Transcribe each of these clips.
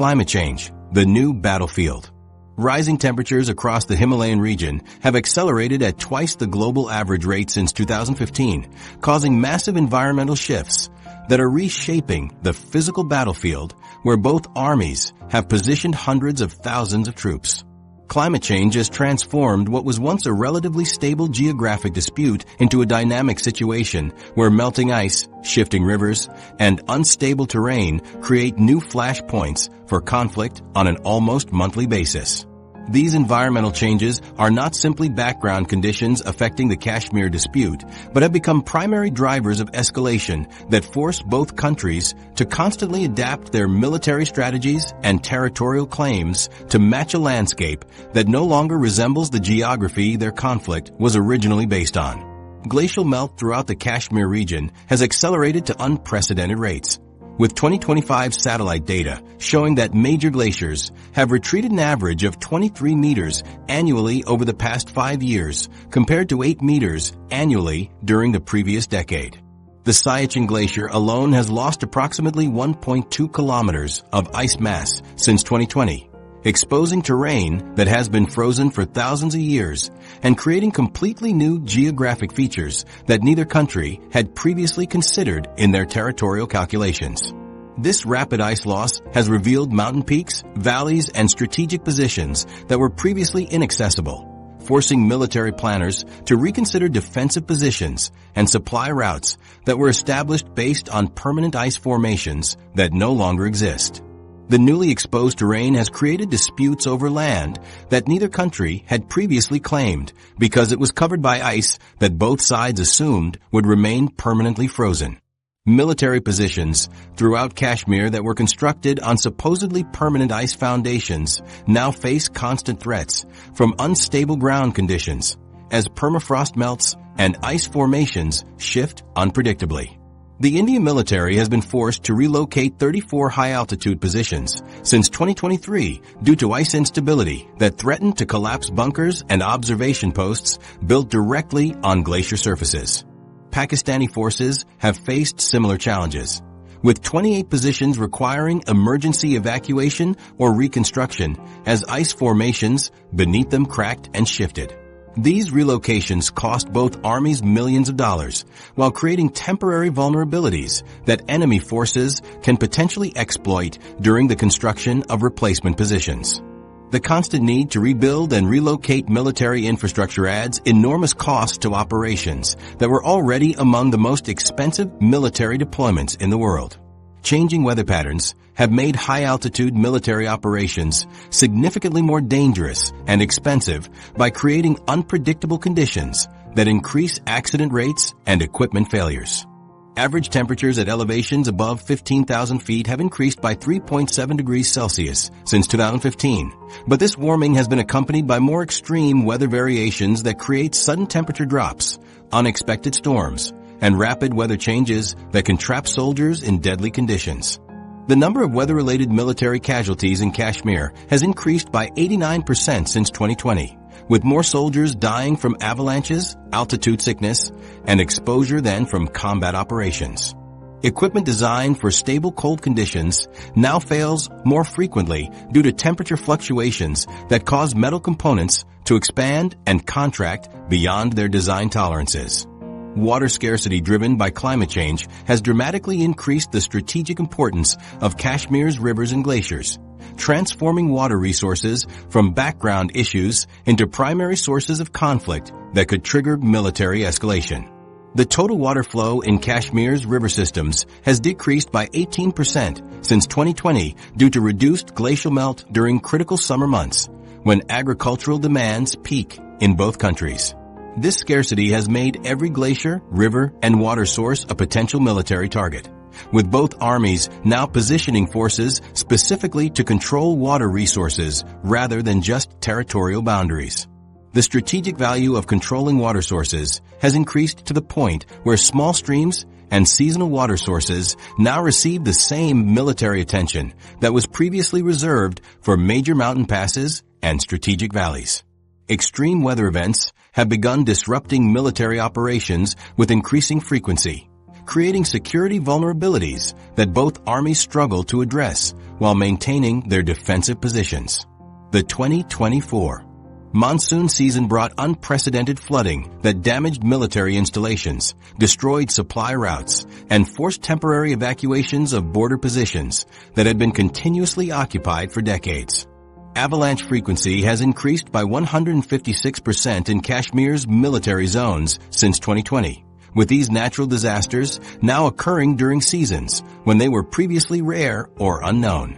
Climate change, the new battlefield. Rising temperatures across the Himalayan region have accelerated at twice the global average rate since 2015, causing massive environmental shifts that are reshaping the physical battlefield where both armies have positioned hundreds of thousands of troops. Climate change has transformed what was once a relatively stable geographic dispute into a dynamic situation where melting ice, shifting rivers, and unstable terrain create new flashpoints for conflict on an almost monthly basis. These environmental changes are not simply background conditions affecting the Kashmir dispute, but have become primary drivers of escalation that force both countries to constantly adapt their military strategies and territorial claims to match a landscape that no longer resembles the geography their conflict was originally based on. Glacial melt throughout the Kashmir region has accelerated to unprecedented rates, with 2025 satellite data showing that major glaciers have retreated an average of 23 meters annually over the past 5 years, compared to 8 meters annually during the previous decade. The Siachen Glacier alone has lost approximately 1.2 kilometers of ice mass since 2020, exposing terrain that has been frozen for thousands of years and creating completely new geographic features that neither country had previously considered in their territorial calculations. This rapid ice loss has revealed mountain peaks, valleys, and strategic positions that were previously inaccessible, forcing military planners to reconsider defensive positions and supply routes that were established based on permanent ice formations that no longer exist. The newly exposed terrain has created disputes over land that neither country had previously claimed because it was covered by ice that both sides assumed would remain permanently frozen. Military positions throughout Kashmir that were constructed on supposedly permanent ice foundations now face constant threats from unstable ground conditions as permafrost melts and ice formations shift unpredictably. The Indian military has been forced to relocate 34 high-altitude positions since 2023 due to ice instability that threatened to collapse bunkers and observation posts built directly on glacier surfaces. Pakistani forces have faced similar challenges, with 28 positions requiring emergency evacuation or reconstruction as ice formations beneath them cracked and shifted. These relocations cost both armies millions of dollars while creating temporary vulnerabilities that enemy forces can potentially exploit during the construction of replacement positions. The constant need to rebuild and relocate military infrastructure adds enormous costs to operations that were already among the most expensive military deployments in the world. Changing weather patterns have made high-altitude military operations significantly more dangerous and expensive by creating unpredictable conditions that increase accident rates and equipment failures. Average temperatures at elevations above 15,000 feet have increased by 3.7 degrees Celsius since 2015, but this warming has been accompanied by more extreme weather variations that create sudden temperature drops, unexpected storms, and rapid weather changes that can trap soldiers in deadly conditions. The number of weather-related military casualties in Kashmir has increased by 89% since 2020, with more soldiers dying from avalanches, altitude sickness, and exposure than from combat operations. Equipment designed for stable cold conditions now fails more frequently due to temperature fluctuations that cause metal components to expand and contract beyond their design tolerances. Water scarcity driven by climate change has dramatically increased the strategic importance of Kashmir's rivers and glaciers, transforming water resources from background issues into primary sources of conflict that could trigger military escalation. The total water flow in Kashmir's river systems has decreased by 18% since 2020 due to reduced glacial melt during critical summer months, when agricultural demands peak in both countries. This scarcity has made every glacier, river, and water source a potential military target, with both armies now positioning forces specifically to control water resources rather than just territorial boundaries. The strategic value of controlling water sources has increased to the point where small streams and seasonal water sources now receive the same military attention that was previously reserved for major mountain passes and strategic valleys. Extreme weather events have begun disrupting military operations with increasing frequency, creating security vulnerabilities that both armies struggle to address while maintaining their defensive positions. The 2024 monsoon season brought unprecedented flooding that damaged military installations, destroyed supply routes, and forced temporary evacuations of border positions that had been continuously occupied for decades. Avalanche frequency has increased by 156% in Kashmir's military zones since 2020, with these natural disasters now occurring during seasons when they were previously rare or unknown.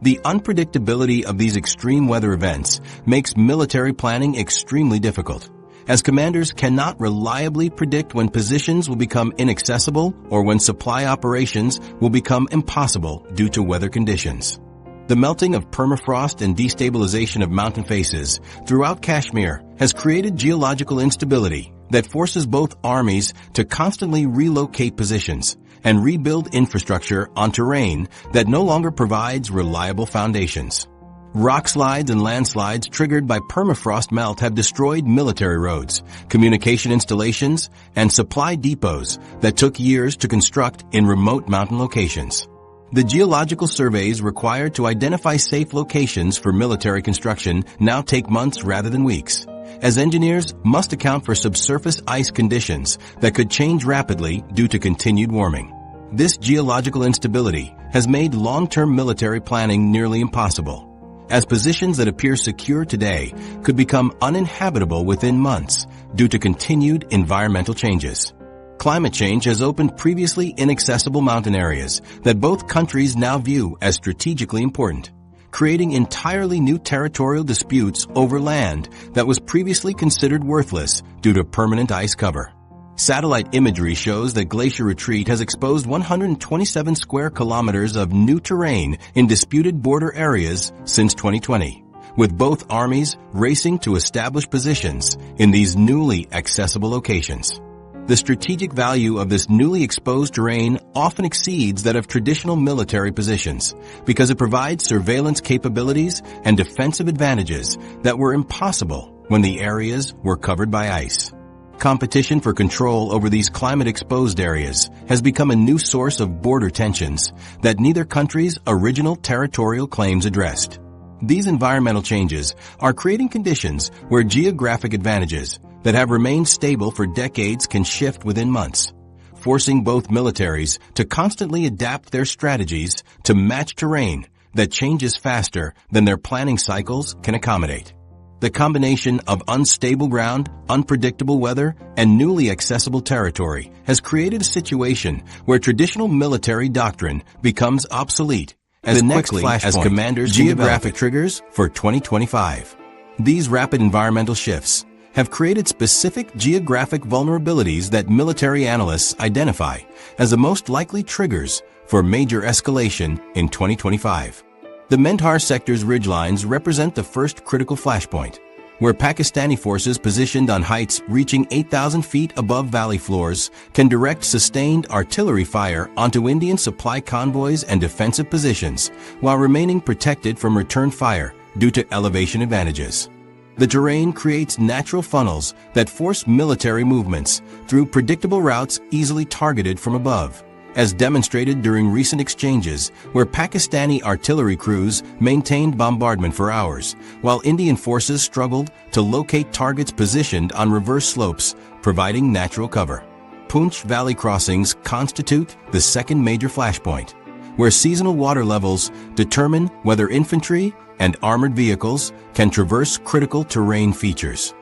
The unpredictability of these extreme weather events makes military planning extremely difficult, as commanders cannot reliably predict when positions will become inaccessible or when supply operations will become impossible due to weather conditions. The melting of permafrost and destabilization of mountain faces throughout Kashmir has created geological instability that forces both armies to constantly relocate positions and rebuild infrastructure on terrain that no longer provides reliable foundations. Rock slides and landslides triggered by permafrost melt have destroyed military roads, communication installations, and supply depots that took years to construct in remote mountain locations. The geological surveys required to identify safe locations for military construction now take months rather than weeks, as engineers must account for subsurface ice conditions that could change rapidly due to continued warming. This geological instability has made long-term military planning nearly impossible, as positions that appear secure today could become uninhabitable within months due to continued environmental changes. Climate change has opened previously inaccessible mountain areas that both countries now view as strategically important, creating entirely new territorial disputes over land that was previously considered worthless due to permanent ice cover. Satellite imagery shows that glacier retreat has exposed 127 square kilometers of new terrain in disputed border areas since 2020, with both armies racing to establish positions in these newly accessible locations. The strategic value of this newly exposed terrain often exceeds that of traditional military positions because it provides surveillance capabilities and defensive advantages that were impossible when the areas were covered by ice. Competition for control over these climate-exposed areas has become a new source of border tensions that neither country's original territorial claims addressed. These environmental changes are creating conditions where geographic advantages that have remained stable for decades can shift within months, forcing both militaries to constantly adapt their strategies to match terrain that changes faster than their planning cycles can accommodate. The combination of unstable ground, unpredictable weather, and newly accessible territory has created a situation where traditional military doctrine becomes obsolete as quickly as commanders' geographic triggers for 2025. These rapid environmental shifts have created specific geographic vulnerabilities that military analysts identify as the most likely triggers for major escalation in 2025. The Mendhar sector's ridgelines represent the first critical flashpoint, where Pakistani forces positioned on heights reaching 8,000 feet above valley floors can direct sustained artillery fire onto Indian supply convoys and defensive positions while remaining protected from return fire due to elevation advantages. The terrain creates natural funnels that force military movements through predictable routes easily targeted from above, as demonstrated during recent exchanges where Pakistani artillery crews maintained bombardment for hours, while Indian forces struggled to locate targets positioned on reverse slopes, providing natural cover. Poonch Valley crossings constitute the second major flashpoint, where seasonal water levels determine whether infantry and armored vehicles can traverse critical terrain features.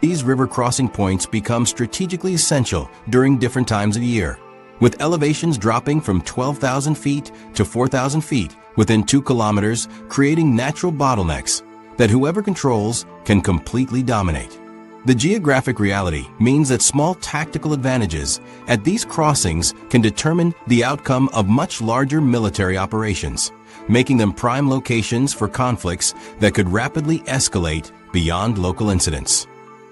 These river crossing points become strategically essential during different times of year, with elevations dropping from 12,000 feet to 4,000 feet within 2 kilometers, creating natural bottlenecks that whoever controls can completely dominate. The geographic reality means that small tactical advantages at these crossings can determine the outcome of much larger military operations, making them prime locations for conflicts that could rapidly escalate beyond local incidents.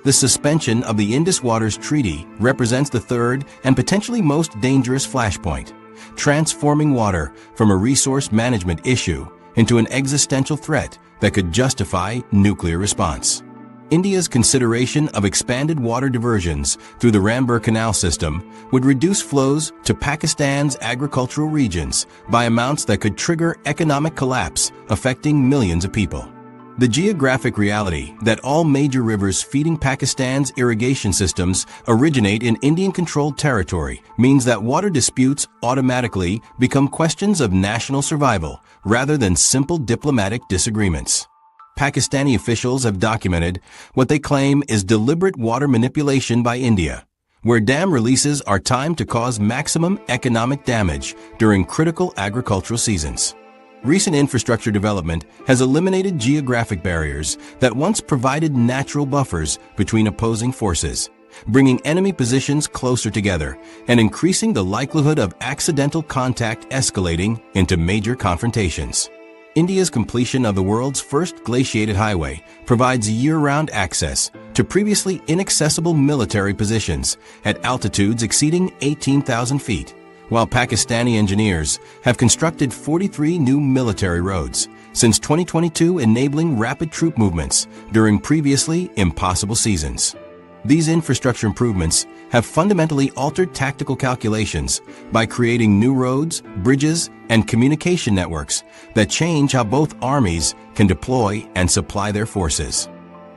The suspension of the Indus Waters Treaty represents the third and potentially most dangerous flashpoint, transforming water from a resource management issue into an existential threat that could justify nuclear response. India's consideration of expanded water diversions through the Rambur Canal system would reduce flows to Pakistan's agricultural regions by amounts that could trigger economic collapse, affecting millions of people. The geographic reality that all major rivers feeding Pakistan's irrigation systems originate in Indian-controlled territory means that water disputes automatically become questions of national survival rather than simple diplomatic disagreements. Pakistani officials have documented what they claim is deliberate water manipulation by India, where dam releases are timed to cause maximum economic damage during critical agricultural seasons. Recent infrastructure development has eliminated geographic barriers that once provided natural buffers between opposing forces, bringing enemy positions closer together and increasing the likelihood of accidental contact escalating into major confrontations. India's completion of the world's first glaciated highway provides year-round access to previously inaccessible military positions at altitudes exceeding 18,000 feet, while Pakistani engineers have constructed 43 new military roads since 2022, enabling rapid troop movements during previously impossible seasons. These infrastructure improvements have fundamentally altered tactical calculations by creating new roads, bridges, and communication networks that change how both armies can deploy and supply their forces.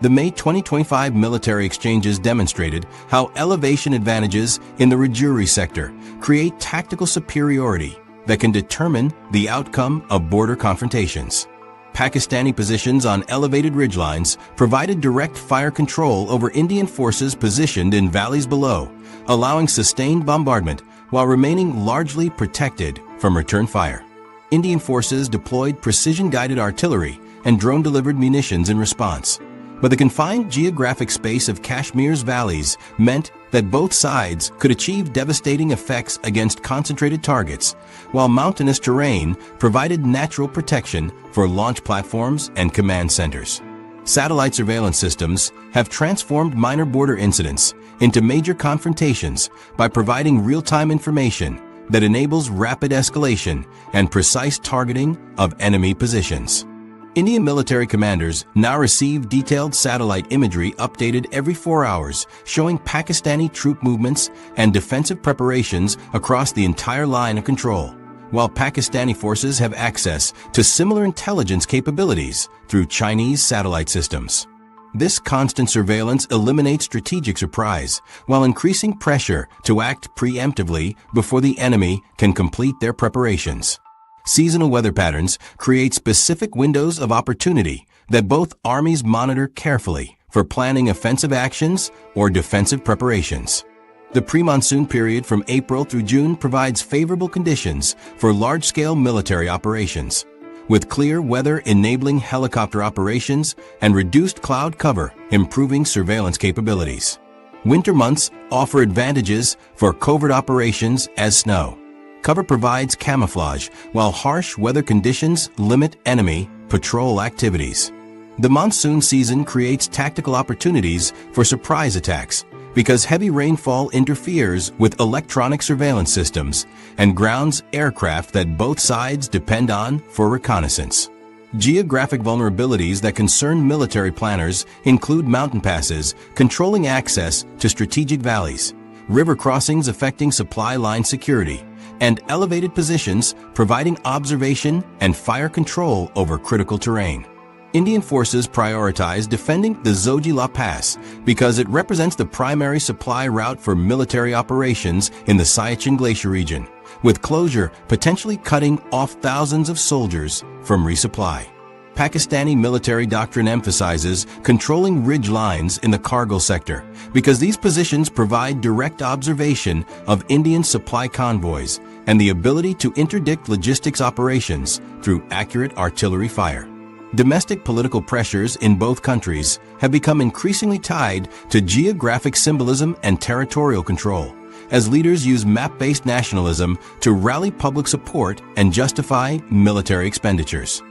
The May 2025 military exchanges demonstrated how elevation advantages in the Rajouri sector create tactical superiority that can determine the outcome of border confrontations. Pakistani positions on elevated ridgelines provided direct fire control over Indian forces positioned in valleys below, allowing sustained bombardment while remaining largely protected from return fire. Indian forces deployed precision-guided artillery and drone-delivered munitions in response. But the confined geographic space of Kashmir's valleys meant that both sides could achieve devastating effects against concentrated targets, while mountainous terrain provided natural protection for launch platforms and command centers. Satellite surveillance systems have transformed minor border incidents into major confrontations by providing real-time information that enables rapid escalation and precise targeting of enemy positions. Indian military commanders now receive detailed satellite imagery updated every 4 hours, showing Pakistani troop movements and defensive preparations across the entire line of control, while Pakistani forces have access to similar intelligence capabilities through Chinese satellite systems. This constant surveillance eliminates strategic surprise while increasing pressure to act preemptively before the enemy can complete their preparations. Seasonal weather patterns create specific windows of opportunity that both armies monitor carefully for planning offensive actions or defensive preparations. The pre-monsoon period from April through June provides favorable conditions for large-scale military operations, with clear weather enabling helicopter operations and reduced cloud cover improving surveillance capabilities. Winter months offer advantages for covert operations as snow cover provides camouflage, while harsh weather conditions limit enemy patrol activities. The monsoon season creates tactical opportunities for surprise attacks because heavy rainfall interferes with electronic surveillance systems and grounds aircraft that both sides depend on for reconnaissance. Geographic vulnerabilities that concern military planners include mountain passes controlling access to strategic valleys, river crossings affecting supply line security, and elevated positions providing observation and fire control over critical terrain. Indian forces prioritize defending the Zojila Pass because it represents the primary supply route for military operations in the Siachen Glacier region, with closure potentially cutting off thousands of soldiers from resupply. Pakistani military doctrine emphasizes controlling ridge lines in the Kargil sector because these positions provide direct observation of Indian supply convoys and the ability to interdict logistics operations through accurate artillery fire. Domestic political pressures in both countries have become increasingly tied to geographic symbolism and territorial control, as leaders use map-based nationalism to rally public support and justify military expenditures.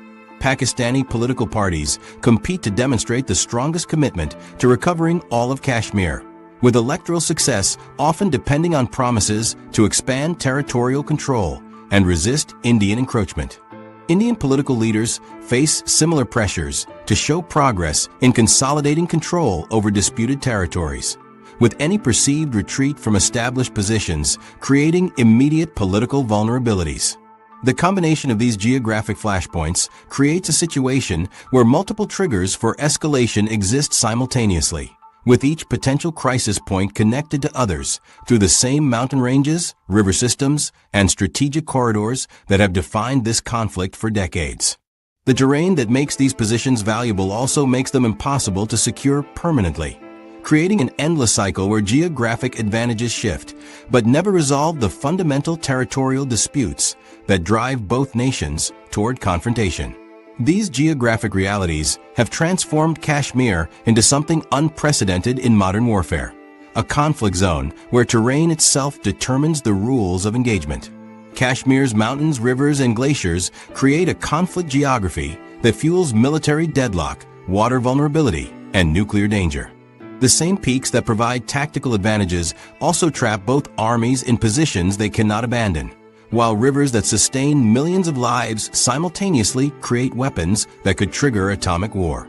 Pakistani political parties compete to demonstrate the strongest commitment to recovering all of Kashmir, with electoral success often depending on promises to expand territorial control and resist Indian encroachment. Indian political leaders face similar pressures to show progress in consolidating control over disputed territories, with any perceived retreat from established positions creating immediate political vulnerabilities. The combination of these geographic flashpoints creates a situation where multiple triggers for escalation exist simultaneously, with each potential crisis point connected to others through the same mountain ranges, river systems, and strategic corridors that have defined this conflict for decades. The terrain that makes these positions valuable also makes them impossible to secure permanently, creating an endless cycle where geographic advantages shift, but never resolve the fundamental territorial disputes that drive both nations toward confrontation. These geographic realities have transformed Kashmir into something unprecedented in modern warfare, a conflict zone where terrain itself determines the rules of engagement. Kashmir's mountains, rivers, and glaciers create a conflict geography that fuels military deadlock, water vulnerability, and nuclear danger. The same peaks that provide tactical advantages also trap both armies in positions they cannot abandon, while rivers that sustain millions of lives simultaneously create weapons that could trigger atomic war.